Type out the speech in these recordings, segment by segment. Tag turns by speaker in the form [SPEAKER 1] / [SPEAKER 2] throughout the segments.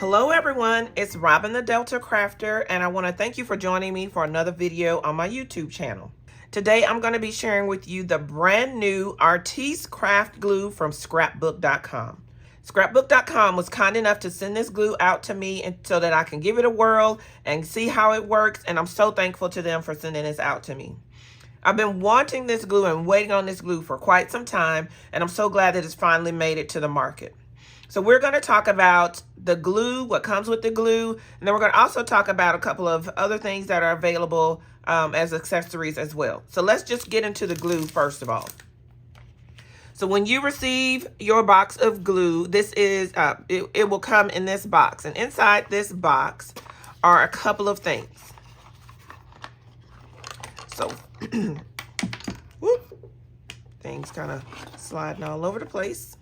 [SPEAKER 1] Hello everyone, it's Robin the Delta Crafter, and I want to thank you for joining me for another video on my YouTube channel. Today I'm going to be sharing with you the brand new Artis craft glue from scrapbook.com. Scrapbook.com was kind enough to send this glue out to me so that I can give it a whirl and see how it works, and I'm so thankful to them for sending this out to me. I've been wanting this glue and waiting on this glue for quite some time, and I'm so glad that it's finally made it to the market. So we're going to talk about the glue, what comes with the glue, and then we're going to also talk about a couple of other things that are available as accessories as well. So let's just get into the glue first of all. So when you receive your box of glue, this is, it will come in this box. And inside this box are a couple of things. So, whoop, things kind of sliding all over the place.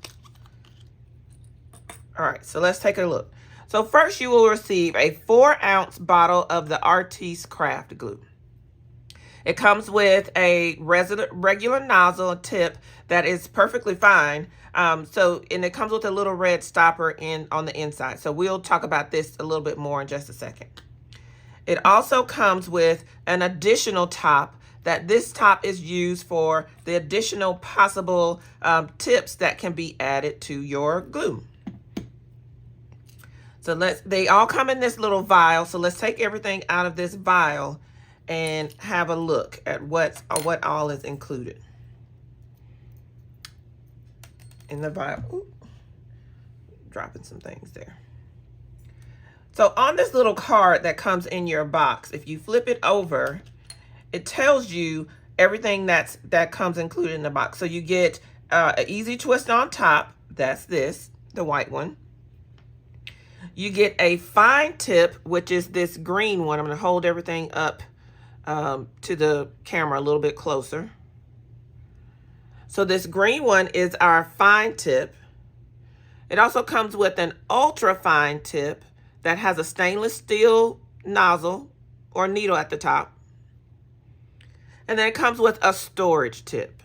[SPEAKER 1] All right, so let's take a look. So first you will receive a 4-ounce bottle of the Artis craft glue. It comes with a regular nozzle tip that is perfectly fine. And it comes with a little red stopper on the inside. So we'll talk about this a little bit more in just a second. It also comes with an additional top that this top is used for the additional possible tips that can be added to your glue. So they all come in this little vial. So let's take everything out of this vial and have a look at what all is included in the vial. Ooh, dropping some things there. So on this little card that comes in your box, if you flip it over, it tells you everything that comes included in the box. So you get an easy twist on top. That's this, the white one. You get a fine tip, which is this green one. I'm going to hold everything up to the camera a little bit closer. So this green one is our fine tip. It also comes with an ultra fine tip that has a stainless steel nozzle or needle at the top. And then it comes with a storage tip.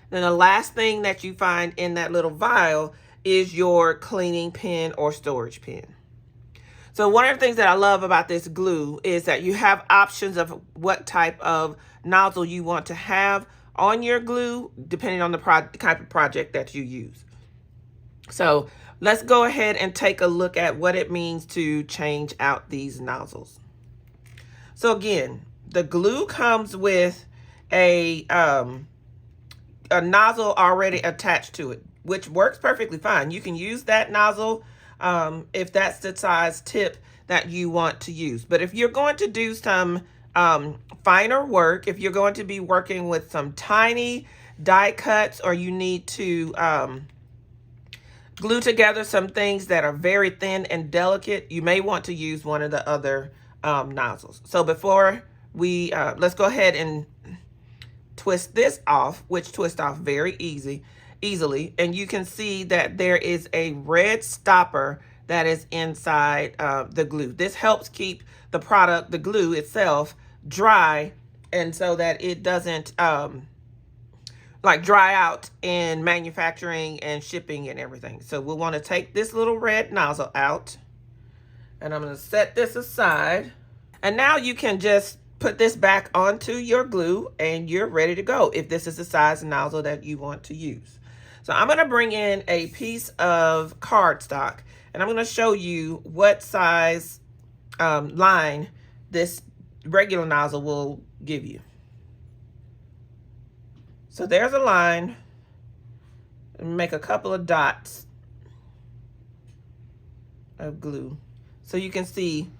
[SPEAKER 1] Then the last thing that you find in that little vial is your cleaning pin or storage pin. So one of the things that I love about this glue is that you have options of what type of nozzle you want to have on your glue, depending on the type of project that you use. So let's go ahead and take a look at what it means to change out these nozzles. So again, the glue comes with a nozzle already attached to it, which works perfectly fine. You can use that nozzle if that's the size tip that you want to use. But if you're going to do some finer work, if you're going to be working with some tiny die cuts, or you need to glue together some things that are very thin and delicate, you may want to use one of the other nozzles. So before we, let's go ahead and twist this off, which twists off very easily, and you can see that there is a red stopper that is inside the glue. This helps keep the product, the glue itself, dry, and so that it doesn't like dry out in manufacturing and shipping and everything. So we'll want to take this little red nozzle out, and I'm going to set this aside, and now you can just put this back onto your glue and you're ready to go if this is the size nozzle that you want to use. So I'm going to bring in a piece of cardstock, and I'm going to show you what size line this regular nozzle will give you. So there's a line, and make a couple of dots of glue. So you can see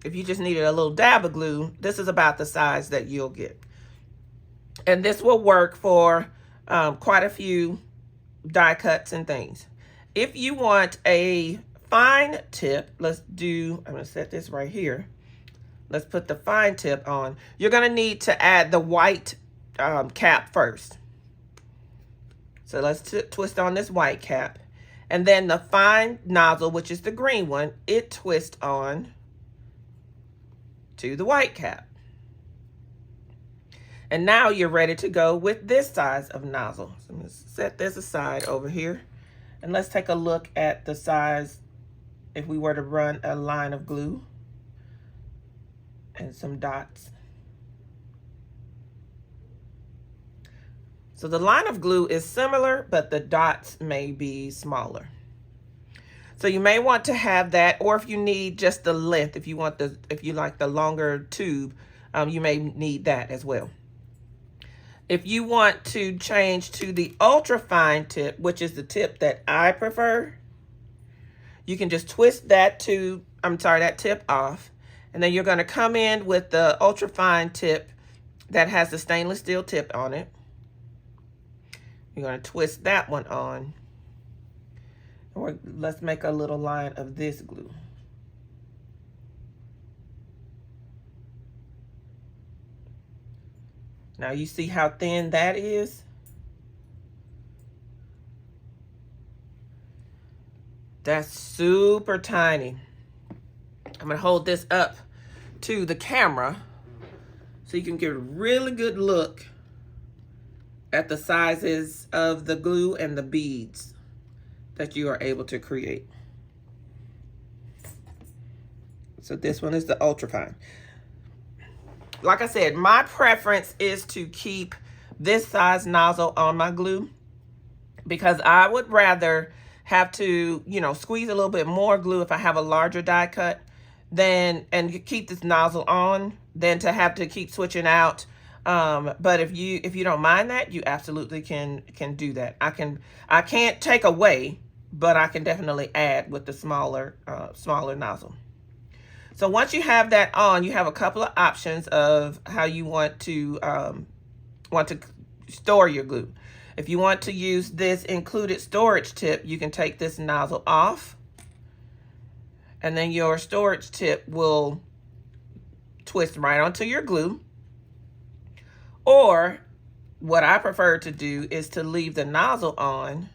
[SPEAKER 1] if you just needed a little dab of glue, this is about the size that you'll get. And this will work for quite a few die cuts and things. If you want a fine tip, I'm gonna set this right here. Let's put the fine tip on. You're gonna need to add the white cap first. So let's twist on this white cap. And then the fine nozzle, which is the green one, it twists on to the white cap. And now you're ready to go with this size of nozzle. So I'm going to set this aside over here, and let's take a look at the size if we were to run a line of glue and some dots. So the line of glue is similar, but the dots may be smaller. So you may want to have that, or if you need just the length, if you like the longer tube, you may need that as well. If you want to change to the ultra fine tip, which is the tip that I prefer, you can just twist that tip off, and then you're going to come in with the ultra fine tip that has the stainless steel tip on it. You're going to twist that one on. Or let's make a little line of this glue. Now you see how thin that is? That's super tiny. I'm gonna hold this up to the camera so you can get a really good look at the sizes of the glue and the beads that you are able to create. So this one is the ultra fine. Like I said, my preference is to keep this size nozzle on my glue because I would rather have to, squeeze a little bit more glue if I have a larger die cut and keep this nozzle on than to have to keep switching out. But if you don't mind that, you absolutely can do that. I can't take away, but I can definitely add with the smaller nozzle. So once you have that on, you have a couple of options of how you want to store your glue. If you want to use this included storage tip, you can take this nozzle off, and then your storage tip will twist right onto your glue. Or what I prefer to do is to leave the nozzle on,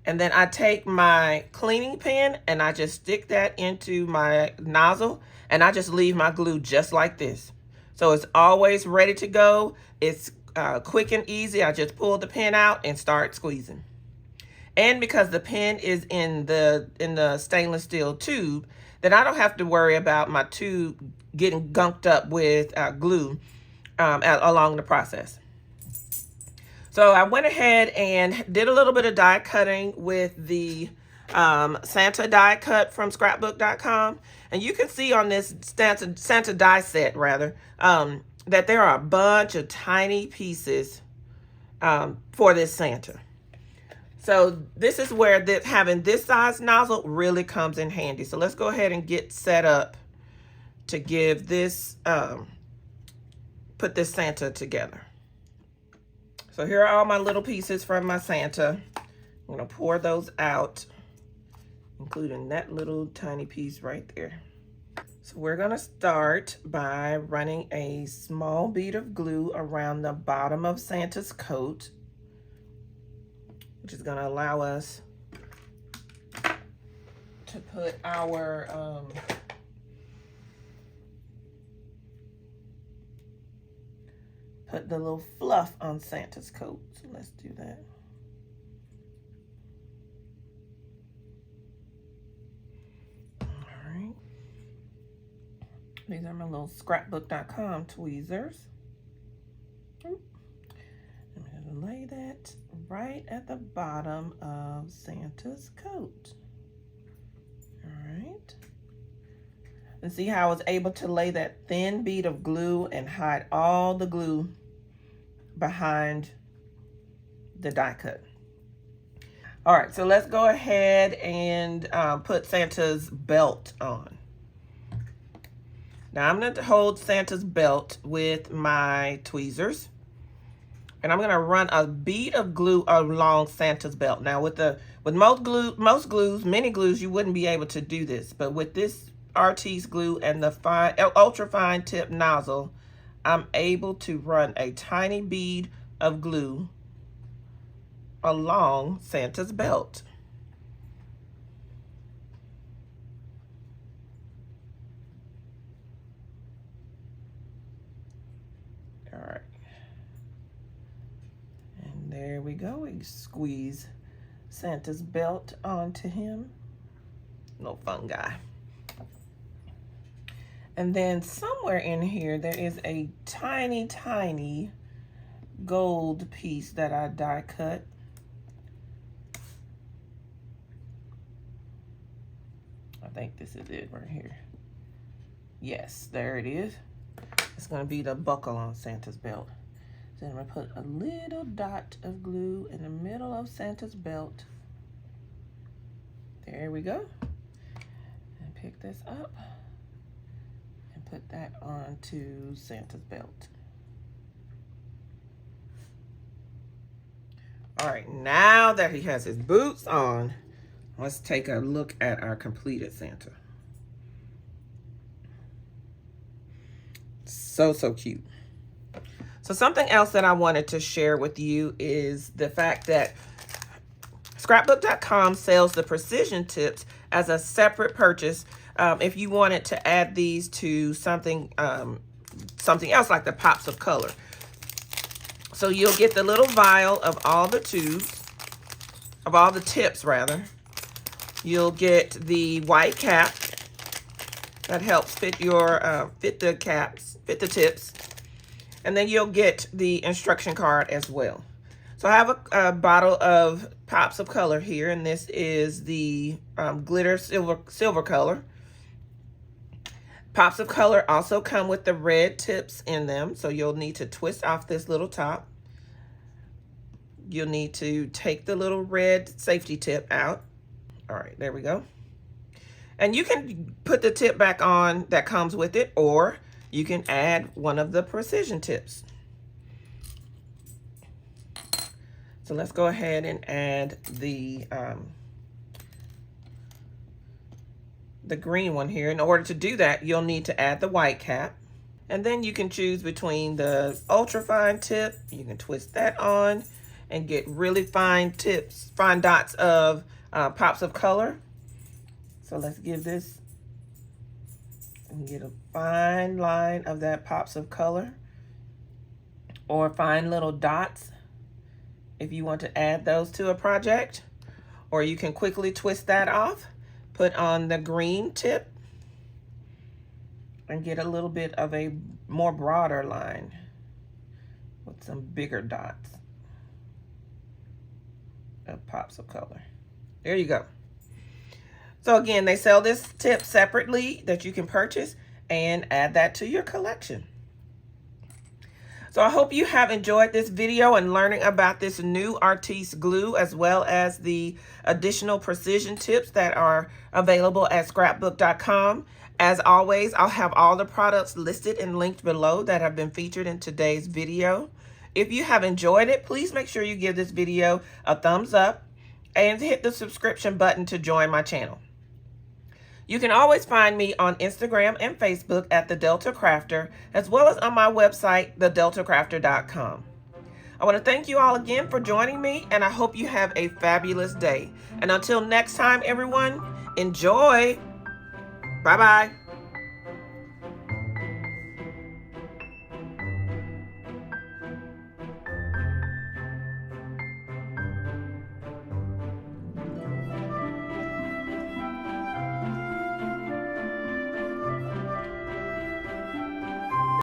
[SPEAKER 1] and then I take my cleaning pen and I just stick that into my nozzle, and I just leave my glue just like this. So it's always ready to go. It's quick and easy. I just pull the pen out and start squeezing. And because the pen is in the stainless steel tube, then I don't have to worry about my tube getting gunked up with glue along the process. So I went ahead and did a little bit of die cutting with the Santa die cut from scrapbook.com. And you can see on this Santa die set, that there are a bunch of tiny pieces for this Santa. So this is where having this size nozzle really comes in handy. So let's go ahead and get set up to give this, put this Santa together. So here are all my little pieces from my Santa. I'm gonna pour those out, including that little tiny piece right there. So we're gonna start by running a small bead of glue around the bottom of Santa's coat, which is gonna allow us to put our put the little fluff on Santa's coat. So let's do that. All right. These are my little scrapbook.com tweezers. I'm gonna lay that right at the bottom of Santa's coat. All right. And see how I was able to lay that thin bead of glue and hide all the glue behind the die cut. All right, so let's go ahead and put Santa's belt on. Now I'm going to hold Santa's belt with my tweezers, and I'm going to run a bead of glue along Santa's belt. Now with most glues, many glues, you wouldn't be able to do this, but with this Artis glue and the ultra fine tip nozzle, I'm able to run a tiny bead of glue along Santa's belt. All right. And there we go. We squeeze Santa's belt onto him. Little fun guy. And then somewhere in here, there is a tiny, tiny gold piece that I die cut. I think this is it right here. Yes, there it is. It's gonna be the buckle on Santa's belt. So I'm gonna put a little dot of glue in the middle of Santa's belt. There we go. And pick this up and put that onto Santa's belt. All right, now that he has his boots on, let's take a look at our completed Santa. So, so cute. So something else that I wanted to share with you is the fact that scrapbook.com sells the precision tips as a separate purchase if you wanted to add these to something else like the pops of color. So you'll get the little vial of all the tubes, of all the tips rather. You'll get the white cap that helps fit your fit the tips, and then you'll get the instruction card as well. So I have a bottle of pops of color here, and this is the glitter silver color. Pops of color also come with the red tips in them, so you'll need to twist off this little top. You'll need to take the little red safety tip out. All right, there we go. And you can put the tip back on that comes with it, or you can add one of the precision tips. So let's go ahead and add the green one here. In order to do that, you'll need to add the white cap. And then you can choose between the ultra fine tip. You can twist that on and get really fine tips, fine dots of pops of color. So let's give this and get a fine line of that pops of color, or fine little dots if you want to add those to a project. Or you can quickly twist that off, put on the green tip, and get a little bit of a more broader line with some bigger dots of pops of color. There you go. So again, they sell this tip separately that you can purchase and add that to your collection. So I hope you have enjoyed this video and learning about this new Artis glue, as well as the additional precision tips that are available at scrapbook.com. As always, I'll have all the products listed and linked below that have been featured in today's video. If you have enjoyed it, please make sure you give this video a thumbs up and hit the subscription button to join my channel. You can always find me on Instagram and Facebook at The Delta Crafter, as well as on my website, thedeltacrafter.com. I want to thank you all again for joining me, and I hope you have a fabulous day. And until next time, everyone, enjoy. Bye-bye.